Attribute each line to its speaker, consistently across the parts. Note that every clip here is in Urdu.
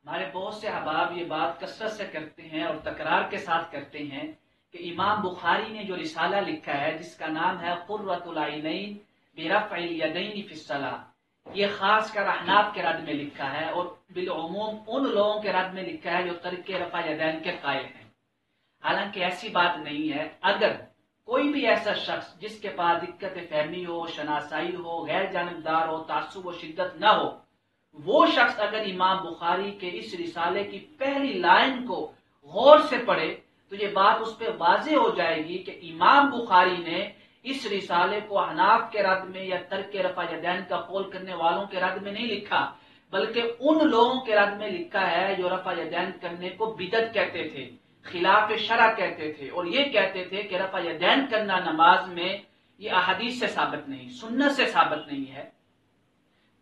Speaker 1: ہمارے بہت سے احباب یہ بات کثرت سے کرتے ہیں اور تکرار کے ساتھ کرتے ہیں کہ امام بخاری نے جو رسالہ لکھا ہے جس کا نام ہے قرۃ العینین برفع الیدین فی الصلاۃ، یہ خاص کر احناف کے رد میں لکھا ہے اور بالعموم ان لوگوں کے رد میں لکھا ہے جو ترک رفع یدین کے قائل ہیں۔ حالانکہ ایسی بات نہیں ہے۔ اگر کوئی بھی ایسا شخص جس کے پاس دقت فہمی ہو، شناسائی ہو، غیر جانبدار ہو، تعصب و شدت نہ ہو، وہ شخص اگر امام بخاری کے اس رسالے کی پہلی لائن کو غور سے پڑھے تو یہ بات اس پہ واضح ہو جائے گی کہ امام بخاری نے اس رسالے کو احناف کے رد میں یا ترک رفع یدین کا قول کرنے والوں کے رد میں نہیں لکھا، بلکہ ان لوگوں کے رد میں لکھا ہے جو رفع یدین کرنے کو بدعت کہتے تھے، خلاف شرع کہتے تھے، اور یہ کہتے تھے کہ رفع یدین کرنا نماز میں یہ احادیث سے ثابت نہیں، سنت سے ثابت نہیں ہے۔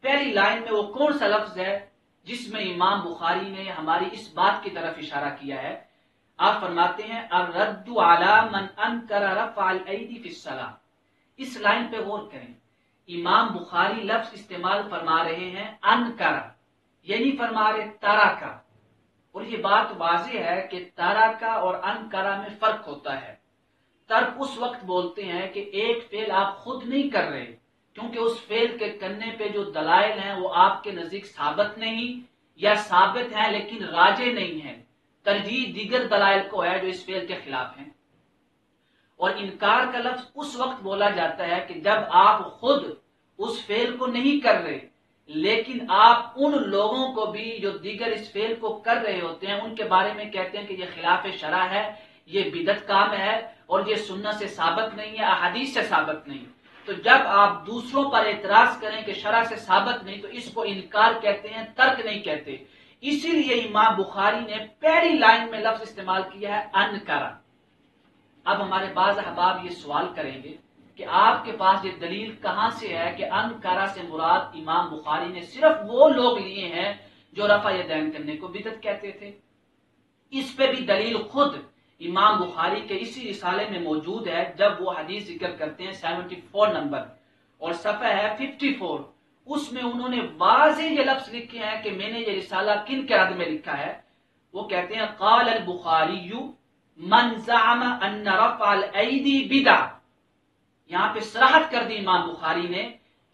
Speaker 1: پہلی لائن میں وہ کون سا لفظ ہے جس میں امام بخاری نے ہماری اس بات کی طرف اشارہ کیا ہے؟ آپ فرماتے ہیں الرد علی من انکر رفع الایدی فی الصلاۃ۔ اس لائن پہ غور کریں، امام بخاری لفظ استعمال فرما رہے ہیں انکر، یعنی فرما رہے ترکا، اور یہ بات واضح ہے کہ ترکا اور انکرا میں فرق ہوتا ہے۔ ترک اس وقت بولتے ہیں کہ ایک فعل آپ خود نہیں کر رہے کیونکہ اس فعل کے کرنے پہ جو دلائل ہیں وہ آپ کے نزدیک ثابت نہیں یا ثابت ہیں لیکن راجح نہیں ہیں، ترجیح دیگر دلائل کو ہے جو اس فعل کے خلاف ہیں۔ اور انکار کا لفظ اس وقت بولا جاتا ہے کہ جب آپ خود اس فعل کو نہیں کر رہے لیکن آپ ان لوگوں کو بھی جو دیگر اس فعل کو کر رہے ہوتے ہیں ان کے بارے میں کہتے ہیں کہ یہ خلاف شرع ہے، یہ بدعت کام ہے اور یہ سنت سے ثابت نہیں ہے، احادیث سے ثابت نہیں۔ تو جب آپ دوسروں پر اعتراض کریں کہ شرع سے ثابت نہیں تو اس کو انکار کہتے ہیں، ترک نہیں کہتے۔ اسی لیے امام بخاری نے پہلی لائن میں لفظ استعمال کیا ہے انکرا۔ اب ہمارے بعض احباب یہ سوال کریں گے کہ آپ کے پاس یہ دلیل کہاں سے ہے کہ انکرا سے مراد امام بخاری نے صرف وہ لوگ لیے ہیں جو رفع یدین کرنے کو بدعت کہتے تھے؟ اس پہ بھی دلیل خود امام بخاری کے اسی رسالے میں موجود ہے جب وہ حدیث ذکر کرتے ہیں 74 نمبر اور صفحہ ہے 54، اس میں انہوں نے واضح یہ لفظ لکھے ہیں کہ میں نے یہ رسالہ کن کے رد میں لکھا ہے۔ وہ کہتے ہیں قال البخاری من زعم ان رفع الایدی بدعہ۔ یہاں پہ صراحت کر دی امام بخاری نے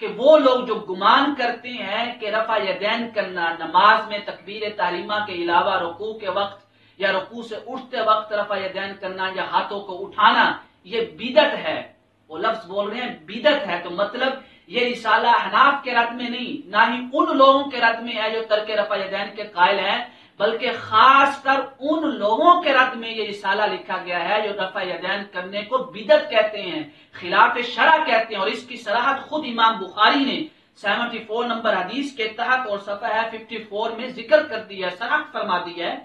Speaker 1: کہ وہ لوگ جو گمان کرتے ہیں کہ رفع یدین کرنا نماز میں تکبیر تحریمہ کے علاوہ رکوع کے وقت یا رکوع سے اٹھتے وقت رفع یدین کرنا یا ہاتھوں کو اٹھانا یہ بدعت ہے، وہ لفظ بول رہے ہیں بدعت ہے، تو مطلب یہ رسالہ احناف کے رد میں نہیں، نہ ہی ان لوگوں کے رد میں ہے جو ترک رفع یدین کے قائل ہیں، بلکہ خاص کر ان لوگوں کے رد میں یہ رسالہ لکھا گیا ہے جو رفع یدین کرنے کو بدعت کہتے ہیں، خلاف شرع کہتے ہیں، اور اس کی صراحت خود امام بخاری نے 74 نمبر حدیث کے تحت اور صفحہ 54 میں ذکر کر دیا، صراحت فرما دی ہے۔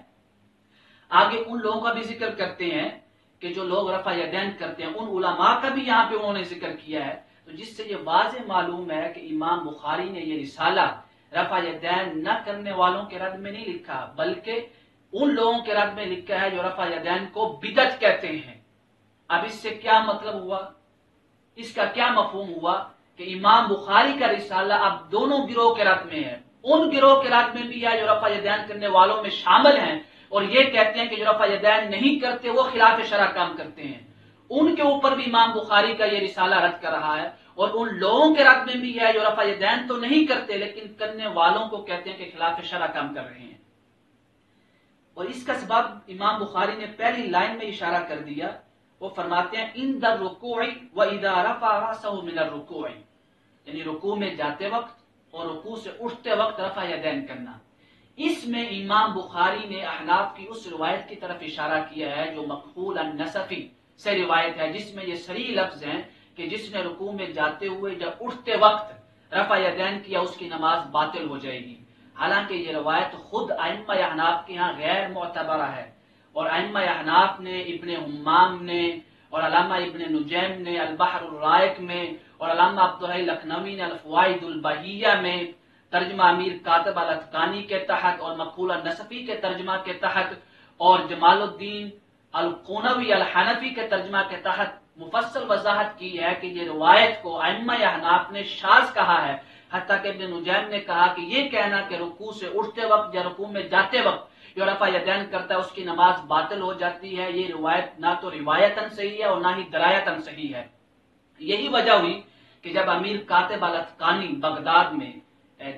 Speaker 1: آگے ان لوگوں کا بھی ذکر کرتے ہیں کہ جو لوگ رفع یدین کرتے ہیں، ان علماء کا بھی یہاں پہ انہوں نے ذکر کیا ہے، تو جس سے یہ واضح معلوم ہے کہ امام بخاری نے یہ رسالہ رفع یدین نہ کرنے والوں کے رد میں نہیں لکھا بلکہ ان لوگوں کے رد میں لکھا ہے جو رفع یدین کو بدعت کہتے ہیں۔ اب اس سے کیا مطلب ہوا، اس کا کیا مفہوم ہوا کہ امام بخاری کا رسالہ اب دونوں گروہ کے رد میں ہے، ان گروہ کے رد میں بھی ہے جو رفع یدین کرنے والوں میں شامل ہیں اور یہ کہتے ہیں کہ جو رفع یدین نہیں کرتے وہ خلاف شرع کام کرتے ہیں، ان کے اوپر بھی امام بخاری کا یہ رسالہ رد کر رہا ہے، اور ان لوگوں کے رد میں بھی ہے جو رفع یدین تو نہیں کرتے لیکن کرنے والوں کو کہتے ہیں کہ خلاف شرع کام کر رہے ہیں۔ اور اس کا سبب امام بخاری نے پہلی لائن میں اشارہ کر دیا، وہ فرماتے ہیں عند الرکوع واذا رفع راسه من الرکوع، یعنی رکوع میں جاتے وقت اور رکوع سے اٹھتے وقت رفع یدین کرنا۔ اس میں امام بخاری نے احناف کی اس روایت کی طرف اشارہ کیا ہے جو مقبول النصفی سے روایت ہے، جس میں یہ صریح لفظ ہیں کہ جس نے رکوع میں جاتے ہوئے جب اٹھتے وقت رفع یدین کیا اس کی نماز باطل ہو جائے گی۔ حالانکہ یہ روایت خود ائمہ احناف کے ہاں غیر معتبرہ ہے، اور ائمہ احناف نے ابن حمام نے اور علامہ ابن نجیم نے البحر الرائق میں اور علامہ عبدالحی لکھنوی نے الفوائد البہیہ میں ترجمہ امیر کاتب الاتقانی کے تحت اور مقبول النصفی کے ترجمہ کے تحت اور جمال الدین القونوی الحنفی کے ترجمہ کے تحت مفصل وضاحت کی ہے کہ یہ روایت کو ائمہ احناف نے شاذ کہا ہے، حتیٰ کہ ابن نجیم نے کہا کہ یہ کہنا کہ رکوع سے اٹھتے وقت یا رکوع میں جاتے وقت جو رفع یدین کرتا ہے اس کی نماز باطل ہو جاتی ہے، یہ روایت نہ تو روایتاً صحیح ہے اور نہ ہی درایتاً صحیح ہے۔ یہی وجہ ہوئی کہ جب امیر کاتب الاتقانی بغداد میں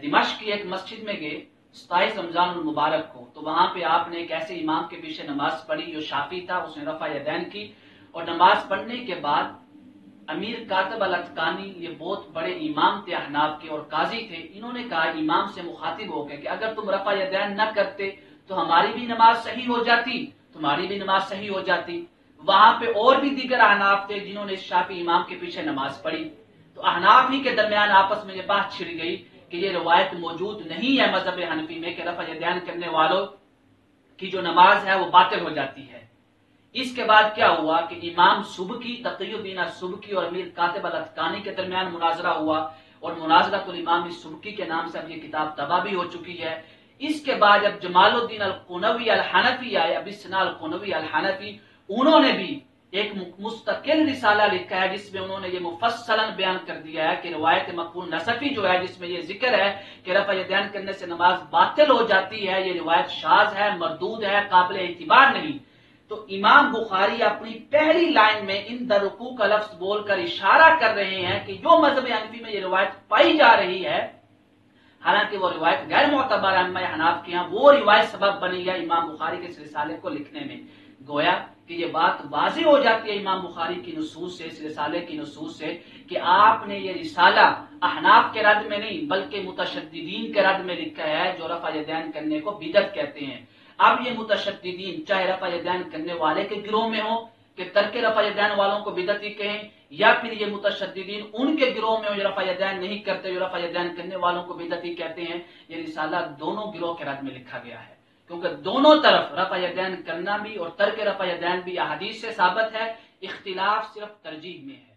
Speaker 1: دمشق کی ایک مسجد میں گئے 27 رمضان المبارک کو، تو وہاں پہ آپ نے ایک ایسے امام کے پیچھے نماز پڑھی جو شافعی تھا، اس نے رفع یدین کی، اور نماز پڑھنے کے بعد امیر کاتب الاتقانی یہ بہت بڑے امام تھے احناف کے اور قاضی تھے، انہوں نے کہا امام سے مخاطب ہو کے کہ اگر تم رفع یدین نہ کرتے تو ہماری بھی نماز صحیح ہو جاتی، تمہاری بھی نماز صحیح ہو جاتی۔ وہاں پہ اور بھی دیگر احناف تھے جنہوں نے شافعی امام کے پیچھے نماز پڑھی، تو احناف ہی کے درمیان آپس میں یہ بات چھڑ گئی کہ یہ روایت موجود نہیں ہے مذہب حنفی میں کہ رفع یدین کرنے والوں کی جو نماز ہے وہ باطل ہو جاتی ہے۔ اس کے بعد کیا ہوا کہ امام سبکی تقی الدین سبکی اور امیر کاتب الاتقانی کے درمیان مناظرہ ہوا، اور مناظرۃ الامام سبکی کے نام سے اب یہ کتاب طبع بھی ہو چکی ہے۔ اس کے بعد جب جمال الدین القنوی الحنفی آئے، ابی سنا القنوی الحنفی، انہوں نے بھی ایک مستقل رسالہ لکھا ہے جس میں انہوں نے یہ مفصلاً بیان کر دیا ہے کہ روایت مقبول نصفی جو ہے جس میں یہ ذکر ہے کہ رفع یدین کرنے سے نماز باطل ہو جاتی ہے، یہ روایت شاذ ہے، مردود ہے، قابل اعتبار نہیں۔ تو امام بخاری اپنی پہلی لائن میں ان درکوع کا لفظ بول کر اشارہ کر رہے ہیں کہ جو مذہب حنفی میں یہ روایت پائی جا رہی ہے، حالانکہ وہ روایت غیر معتبر ائمہ احناف کی ہیں، وہ روایت سبب بنی ہے امام بخاری کے اس رسالے کو لکھنے میں۔ گویا کہ یہ بات واضح ہو جاتی ہے امام بخاری کی نصوص سے، اس رسالے کی نصوص سے، کہ آپ نے یہ رسالہ احناف کے رد میں نہیں بلکہ متشددین کے رد میں لکھا ہے جو رفع یدین کرنے کو بدعت کہتے ہیں۔ اب یہ متشددین چاہے رفع یدین کرنے والے کے گروہ میں ہوں کہ ترک رفع یدین والوں کو بدعتی کہیں، یا پھر یہ متشددین ان کے گروہ میں ہوں جو رفع یدین نہیں کرتے، جو رفع یدین کرنے والوں کو بدعتی کہتے ہیں، یہ رسالہ دونوں گروہ کے رد میں لکھا گیا ہے، کیونکہ دونوں طرف رفع یدین کرنا بھی اور ترک رفع یدین بھی احادیث سے ثابت ہے، اختلاف صرف ترجیح میں ہے۔